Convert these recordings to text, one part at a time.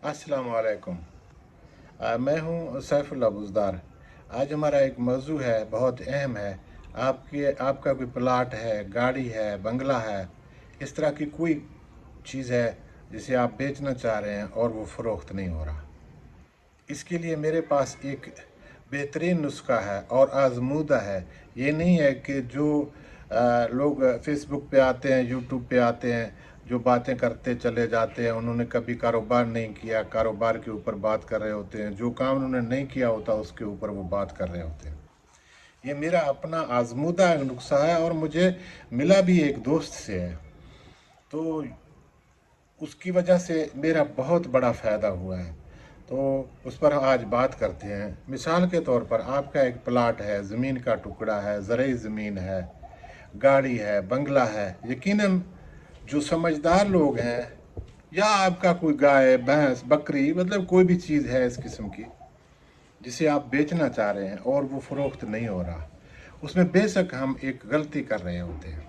अस्सलाम वालेकुम। मैं हूं सैफुल्लाह बुज़दार। आज हमारा एक मौजू है, बहुत अहम है। आपका कोई प्लाट है, गाड़ी है, बंगला है, इस तरह की कोई चीज़ है जिसे आप बेचना चाह रहे हैं और वो फ़रोख्त नहीं हो रहा। इसके लिए मेरे पास एक बेहतरीन नुस्खा है और आज़मूदा है। ये नहीं है कि जो लोग फेसबुक पे आते हैं, यूट्यूब पे आते हैं, जो बातें करते चले जाते हैं, उन्होंने कभी कारोबार नहीं किया, कारोबार के ऊपर बात कर रहे होते हैं, जो काम उन्होंने नहीं किया होता उसके ऊपर वो बात कर रहे होते हैं। ये मेरा अपना आज़मूदा नुस्खा है और मुझे मिला भी एक दोस्त से है, तो उसकी वजह से मेरा बहुत बड़ा फ़ायदा हुआ है। तो उस पर आज बात करते हैं। मिसाल के तौर पर आपका एक प्लाट है, ज़मीन का टुकड़ा है, ज़रई ज़मीन है, गाड़ी है, बंगला है। यकीनन जो समझदार लोग हैं, या आपका कोई गाय, भैंस, बकरी, मतलब कोई भी चीज़ है इस किस्म की जिसे आप बेचना चाह रहे हैं और वो फ़रोख्त नहीं हो रहा, उसमें बेशक हम एक गलती कर रहे होते हैं।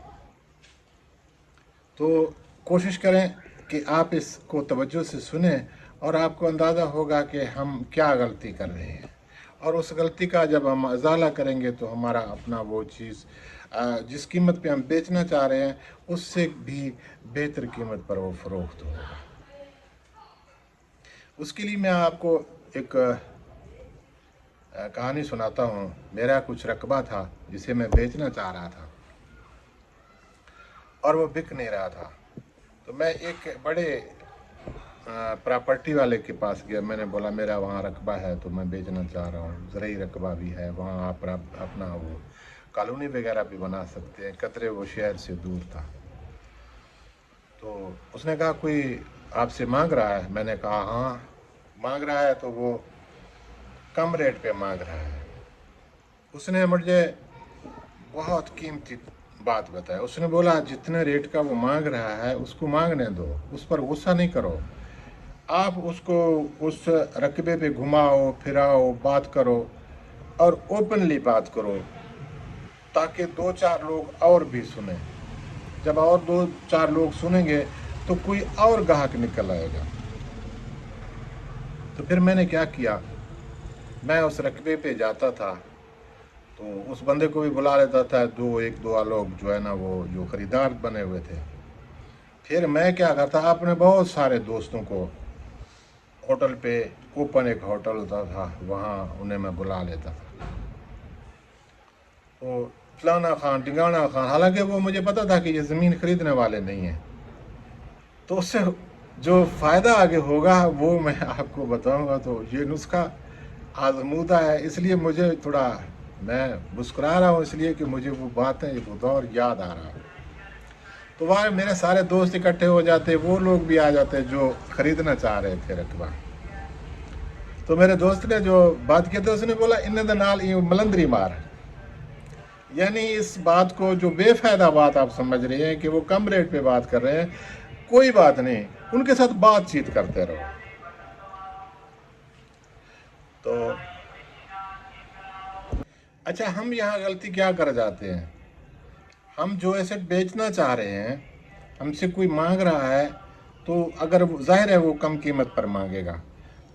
तो कोशिश करें कि आप इसको तवज्जो से सुने और आपको अंदाज़ा होगा कि हम क्या गलती कर रहे हैं, और उस गलती का जब हम अज़ाला करेंगे तो हमारा अपना वो चीज़ जिस कीमत पे हम बेचना चाह रहे हैं उससे भी बेहतर कीमत पर वो फ़रोख्त होगा। उसके लिए मैं आपको एक कहानी सुनाता हूँ। मेरा कुछ रकबा था जिसे मैं बेचना चाह रहा था और वो बिक नहीं रहा था। तो मैं एक बड़े प्रॉपर्टी वाले के पास गया। मैंने बोला मेरा वहाँ रकबा है तो मैं बेचना चाह रहा हूँ, ज़रूरी रकबा भी है, वहाँ आप अपना वो कॉलोनी वगैरह भी बना सकते हैं। कतरे वो शहर से दूर था। तो उसने कहा कोई आपसे मांग रहा है? मैंने कहा हाँ मांग रहा है, तो वो कम रेट पे मांग रहा है। उसने मुझे बहुत कीमती बात बताया। उसने बोला जितने रेट का वो मांग रहा है उसको मांगने दो, उस पर गुस्सा नहीं करो। आप उसको उस रकबे पे घुमाओ फिराओ, बात करो और ओपनली बात करो, ताकि दो चार लोग और भी सुने। जब और दो चार लोग सुनेंगे तो कोई और ग्राहक निकल आएगा। तो फिर मैंने क्या किया, मैं उस रकबे पे जाता था तो उस बंदे को भी बुला लेता था, एक दो लोग जो है ना वो जो ख़रीदार बने हुए थे। फिर मैं क्या करता, अपने बहुत सारे दोस्तों को होटल पे, ओपन एक होटल होता था, वहाँ उन्हें मैं बुला लेता था। तो फलाना खान, टिंगाना खान, हालांकि वो मुझे पता था कि ये ज़मीन ख़रीदने वाले नहीं हैं, तो उससे जो फ़ायदा आगे होगा वो मैं आपको बताऊंगा। तो ये नुस्खा आज़मूदा है, इसलिए मुझे थोड़ा, मैं मुस्कुरा रहा हूँ इसलिए कि मुझे वो बातें, वो दौर याद आ रहा है। तो वहाँ मेरे सारे दोस्त इकट्ठे हो जाते, वो लोग भी आ जाते जो ख़रीदना चाह रहे थे रकबा। तो मेरे दोस्त ने जो बात की थी, उसने बोला इन द नाल मलंदरी मार, यानी इस बात को, जो बेफ़ायदा बात आप समझ रहे हैं कि वो कम रेट पे बात कर रहे हैं, कोई बात नहीं, उनके साथ बातचीत करते रहो। तो अच्छा, हम यहाँ गलती क्या कर जाते हैं, हम जो एसेट बेचना चाह रहे हैं, हमसे कोई मांग रहा है, तो अगर जाहिर है वो कम कीमत पर मांगेगा,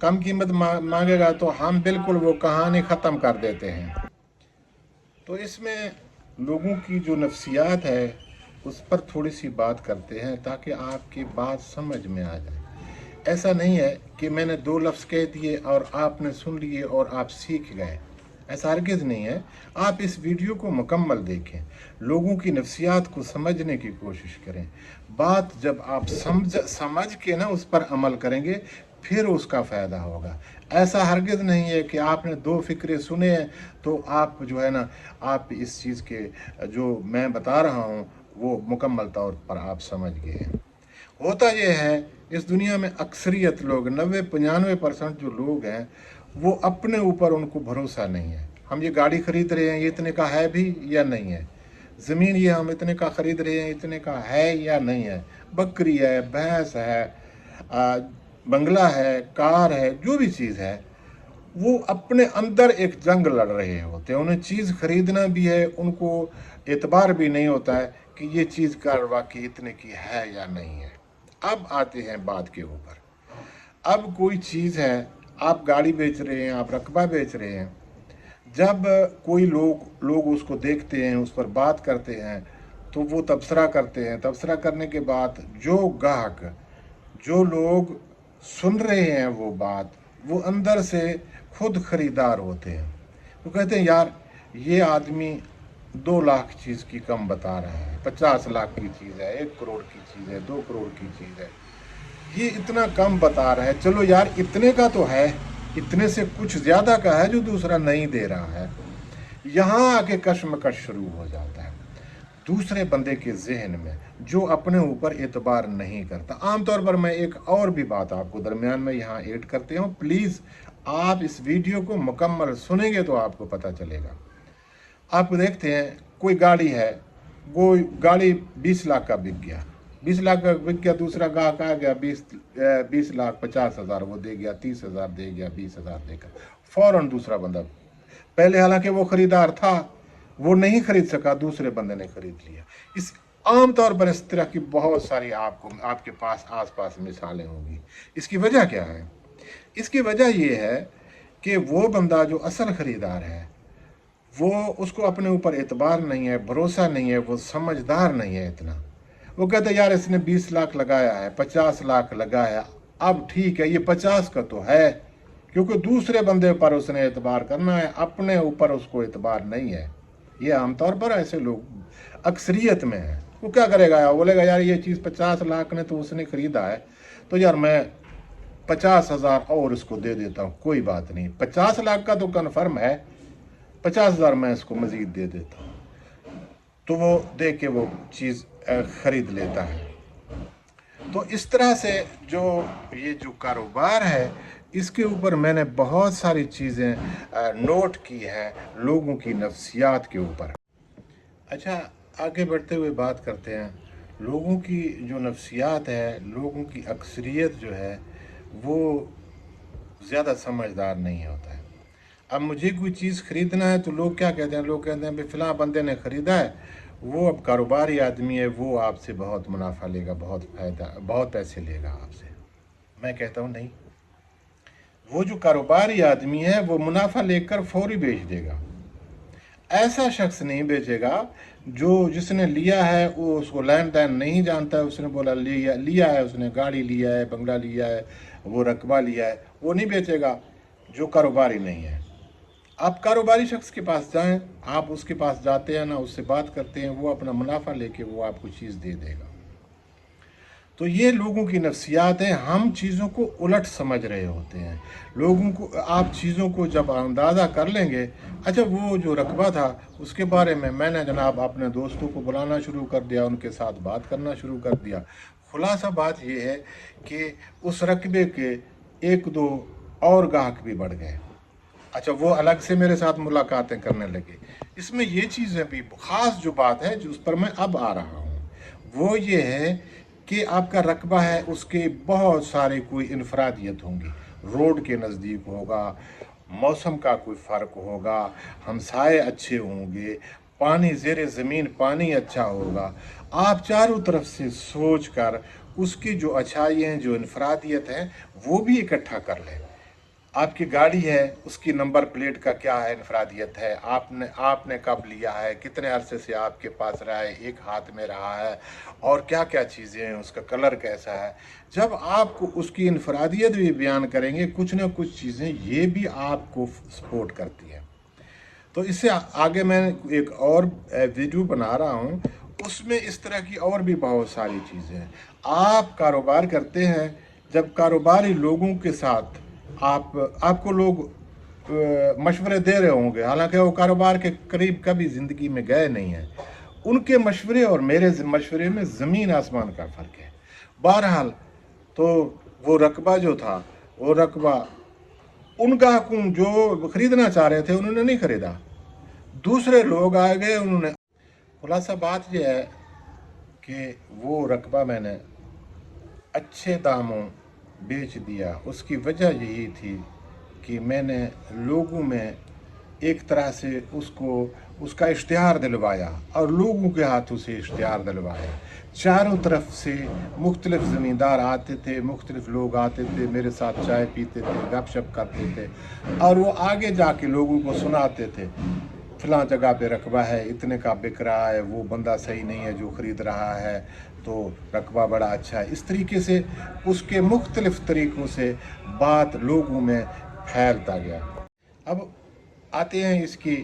कम कीमत मांगेगा तो हम बिल्कुल वो कहानी ख़त्म कर देते हैं। तो इसमें लोगों की जो नफ्सियात है उस पर थोड़ी सी बात करते हैं ताकि आपकी बात समझ में आ जाए। ऐसा नहीं है कि मैंने दो लफ्ज़ कह दिए और आपने सुन लिए और आप सीख गए, ऐसा हरगिज़ नहीं है। आप इस वीडियो को मुकम्मल देखें, लोगों की नफ्सियात को समझने की कोशिश करें। बात जब आप समझ के ना उस पर अमल करेंगे फिर उसका फ़ायदा होगा। ऐसा हरगिज़ नहीं है कि आपने दो फ़िक्रे सुने हैं तो आप जो है ना, आप इस चीज़ के जो मैं बता रहा हूँ वो मुकम्मल तौर पर आप समझ गए हैं। होता यह है, इस दुनिया में अक्सरियत लोग, 90-95% जो लोग हैं, वो अपने ऊपर उनको भरोसा नहीं है। हम ये गाड़ी ख़रीद रहे हैं, ये इतने का है भी या नहीं है? ज़मीन ये हम इतने का ख़रीद रहे हैं, इतने का है या नहीं है? बकरी है, भैंस है, बंगला है, कार है, जो भी चीज़ है, वो अपने अंदर एक जंग लड़ रहे होते हैं। उन्हें चीज़ ख़रीदना भी है, उनको एतबार भी नहीं होता है कि ये चीज़ का वाकई इतने की है या नहीं है। अब आते हैं बात के ऊपर। अब कोई चीज़ है, आप गाड़ी बेच रहे हैं, आप रकबा बेच रहे हैं, जब कोई लोग उसको देखते हैं, उस पर बात करते हैं, तो वो तबसरा करते हैं। तबसरा करने के बाद जो ग्राहक, जो लोग सुन रहे हैं वो बात, वो अंदर से खुद खरीदार होते हैं। तो कहते हैं यार ये आदमी 2 लाख चीज़ की कम बता रहा है, 50 लाख की चीज़ है, 1 करोड़ की चीज़ है, 2 करोड़ की चीज़ है, ये इतना कम बता रहा है। चलो यार इतने का तो है, इतने से कुछ ज़्यादा का है जो दूसरा नहीं दे रहा है। यहाँ आके कशमकश शुरू हो जाता है दूसरे बंदे के जहन में, जो अपने ऊपर एतबार नहीं करता। आमतौर पर मैं एक और भी बात आपको दरमियान में यहाँ ऐड करते हूँ, प्लीज़ आप इस वीडियो को मुकम्मल सुनेंगे तो आपको पता चलेगा। आप देखते हैं कोई गाड़ी है, वो गाड़ी 20 लाख का बिक गया, 20 लाख का बिक गया, दूसरा ग्राहक आ गया 20 लाख 50 हज़ार वो दे गया, 30 हज़ार दे गया, 20 हज़ार देगा, फ़ौरन दूसरा बंदा, पहले हालांकि वो खरीदार था वो नहीं खरीद सका, दूसरे बंदे ने खरीद लिया। इस आमतौर पर इस तरह की बहुत सारी आपके पास आसपास मिसालें होंगी। इसकी वजह क्या है? इसकी वजह ये है कि वो बंदा जो असल खरीदार है वो, उसको अपने ऊपर एतबार नहीं है, भरोसा नहीं है, वो समझदार नहीं है इतना। वो कहते यार इसने 20 लाख लगाया है, 50 लाख लगाया, अब ठीक है ये 50 का तो है, क्योंकि दूसरे बंदे पर उसने एतबार करना है, अपने ऊपर उसको एतबार नहीं है। ये आमतौर पर ऐसे लोग अक्सरियत में है। वो क्या करेगा यार, बोलेगा यार ये चीज़ 50 लाख ने तो उसने ख़रीदा है, तो यार मैं 50 हज़ार और इसको दे देता हूँ, कोई बात नहीं, 50 लाख का तो कन्फर्म है, 50 हज़ार मैं इसको मज़ीद दे देता हूँ। तो वो दे के वो चीज़ ख़रीद लेता है। तो इस तरह से ये जो कारोबार है, इसके ऊपर मैंने बहुत सारी चीज़ें नोट की हैं लोगों की नफ्सियात के ऊपर। अच्छा, आगे बढ़ते हुए बात करते हैं। लोगों की जो नफ्सियात है, लोगों की अक्सरियत जो है वो ज़्यादा समझदार नहीं होता है। अब मुझे कोई चीज़ ख़रीदना है तो लोग क्या कहते हैं, लोग कहते हैं भाई फ़लाँ बंदे ने ख़रीदा है, वो अब कारोबारी आदमी है, वो आपसे बहुत मुनाफा लेगा, बहुत फ़ायदा, बहुत पैसे लेगा आपसे। मैं कहता हूँ नहीं, वो जो कारोबारी आदमी है वो मुनाफा लेकर फौरी बेच देगा। ऐसा शख्स नहीं बेचेगा जिसने लिया है वो उसको लेन देन नहीं जानता है, उसने बोला लिया है, उसने गाड़ी लिया है, बंगला लिया है, वो रकबा लिया है, वो नहीं बेचेगा जो कारोबारी नहीं है। आप कारोबारी शख्स के पास जाएं, आप उसके पास जाते हैं ना, उससे बात करते हैं, वो अपना मुनाफा लेके वो आपको चीज़ दे देगा। तो ये लोगों की नफ्सियात हैं। हम चीज़ों को उलट समझ रहे होते हैं। लोगों को, आप चीज़ों को जब अंदाज़ा कर लेंगे, अच्छा वो जो रकबा था उसके बारे में मैंने जनाब अपने दोस्तों को बुलाना शुरू कर दिया, उनके साथ बात करना शुरू कर दिया। खुलासा बात ये है कि उस रकबे के 1-2 और ग्राहक भी बढ़ गए। अच्छा, वो अलग से मेरे साथ मुलाकातें करने लगे। इसमें ये चीज़ें भी ख़ास जो बात है जिस पर मैं अब आ रहा हूँ, वो ये है कि आपका रकबा है, उसके बहुत सारे कोई इनफरादियत होंगी। रोड के नज़दीक होगा, मौसम का कोई फ़र्क होगा, हमसाए अच्छे होंगे, पानी ज़ेरे ज़मीन पानी अच्छा होगा। आप चारों तरफ से सोच कर उसकी जो अच्छाई हैं, जो इनफरादियत हैं, वो भी इकट्ठा कर लें। आपकी गाड़ी है, उसकी नंबर प्लेट का क्या है, इनफरादियत है, आपने कब लिया है, कितने अरसे से आपके पास रहा है, एक हाथ में रहा है, और क्या क्या चीज़ें हैं, उसका कलर कैसा है। जब आपको उसकी इनफरादियत भी बयान करेंगे, कुछ ना कुछ चीज़ें ये भी आपको सपोर्ट करती हैं। तो इससे आगे मैं एक और वीडियो बना रहा हूँ, उसमें इस तरह की और भी बहुत सारी चीज़ें हैं। आप कारोबार करते हैं, जब कारोबारी लोगों के साथ आपको लोग मशवरे दे रहे होंगे, हालांकि वो कारोबार के करीब कभी ज़िंदगी में गए नहीं हैं, उनके मशवरे और मेरे मशवरे में ज़मीन आसमान का फ़र्क है। बहरहाल, तो वो रकबा जो था, वो रकबा उन ग्राहकों जो ख़रीदना चाह रहे थे उन्होंने नहीं ख़रीदा, दूसरे लोग आ गए, उन्होंने। खुलासा बात यह है कि वो रकबा मैंने अच्छे दामों बेच दिया। उसकी वजह यही थी कि मैंने लोगों में एक तरह से उसका इश्तिहार दिलवाया और लोगों के हाथों से इश्तिहार दिलवाया। चारों तरफ से मुख्तलिफ ज़मींदार आते थे, मुख्तलिफ लोग आते थे, मेरे साथ चाय पीते थे, गपशप करते थे और वो आगे जाके लोगों को सुनाते थे, फलां जगह पे रकबा है, इतने का बिक रहा है, वो बंदा सही नहीं है जो ख़रीद रहा है, तो रकबा बड़ा अच्छा है। इस तरीके से उसके मुख्तलिफ तरीक़ों से बात लोगों में फैलता गया। अब आते हैं इसकी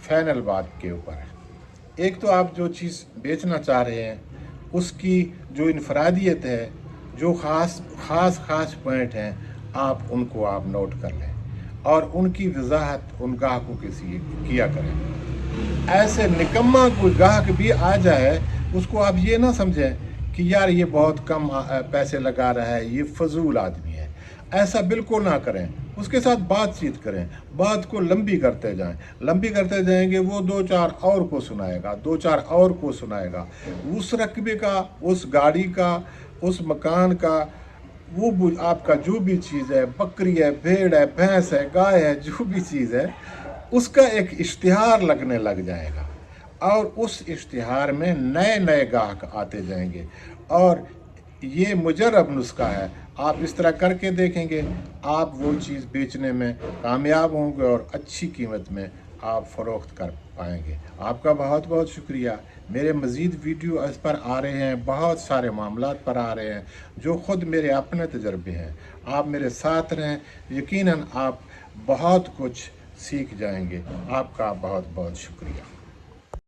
फाइनल बात के ऊपर। एक तो आप जो चीज़ बेचना चाह रहे हैं उसकी जो इनफरादियत है, जो ख़ास पॉइंट हैं, आप उनको आप नोट कर लें और उनकी वजाहत उन ग्राहकों के लिए किया करें। ऐसे निकम्मा कोई ग्राहक भी आ जाए उसको आप ये ना समझें कि यार ये बहुत कम पैसे लगा रहा है, ये फजूल आदमी है। ऐसा बिल्कुल ना करें, उसके साथ बातचीत करें, बात को लंबी करते जाएं। लंबी करते जाएंगे वो 2-4 और को सुनाएगा, 2-4 और को सुनाएगा। उस रकबे का, उस गाड़ी का, उस मकान का, वो आपका जो भी चीज़ है, बकरी है, भेड़ है, भैंस है, गाय है, जो भी चीज़ है, उसका एक इश्तिहार लगने लग जाएगा और उस इश्तिहार में नए नए ग्राहक आते जाएंगे। और ये मुजर्रब नुस्खा है, आप इस तरह करके देखेंगे, आप वो चीज़ बेचने में कामयाब होंगे और अच्छी कीमत में आप फ़रोख्त कर पाएंगे। आपका बहुत बहुत शुक्रिया। मेरे मज़ीद वीडियो इस पर आ रहे हैं, बहुत सारे मामलात पर आ रहे हैं जो ख़ुद मेरे अपने तजर्बे हैं। आप मेरे साथ रहें, यकीनन आप बहुत कुछ सीख जाएंगे। आपका बहुत बहुत शुक्रिया।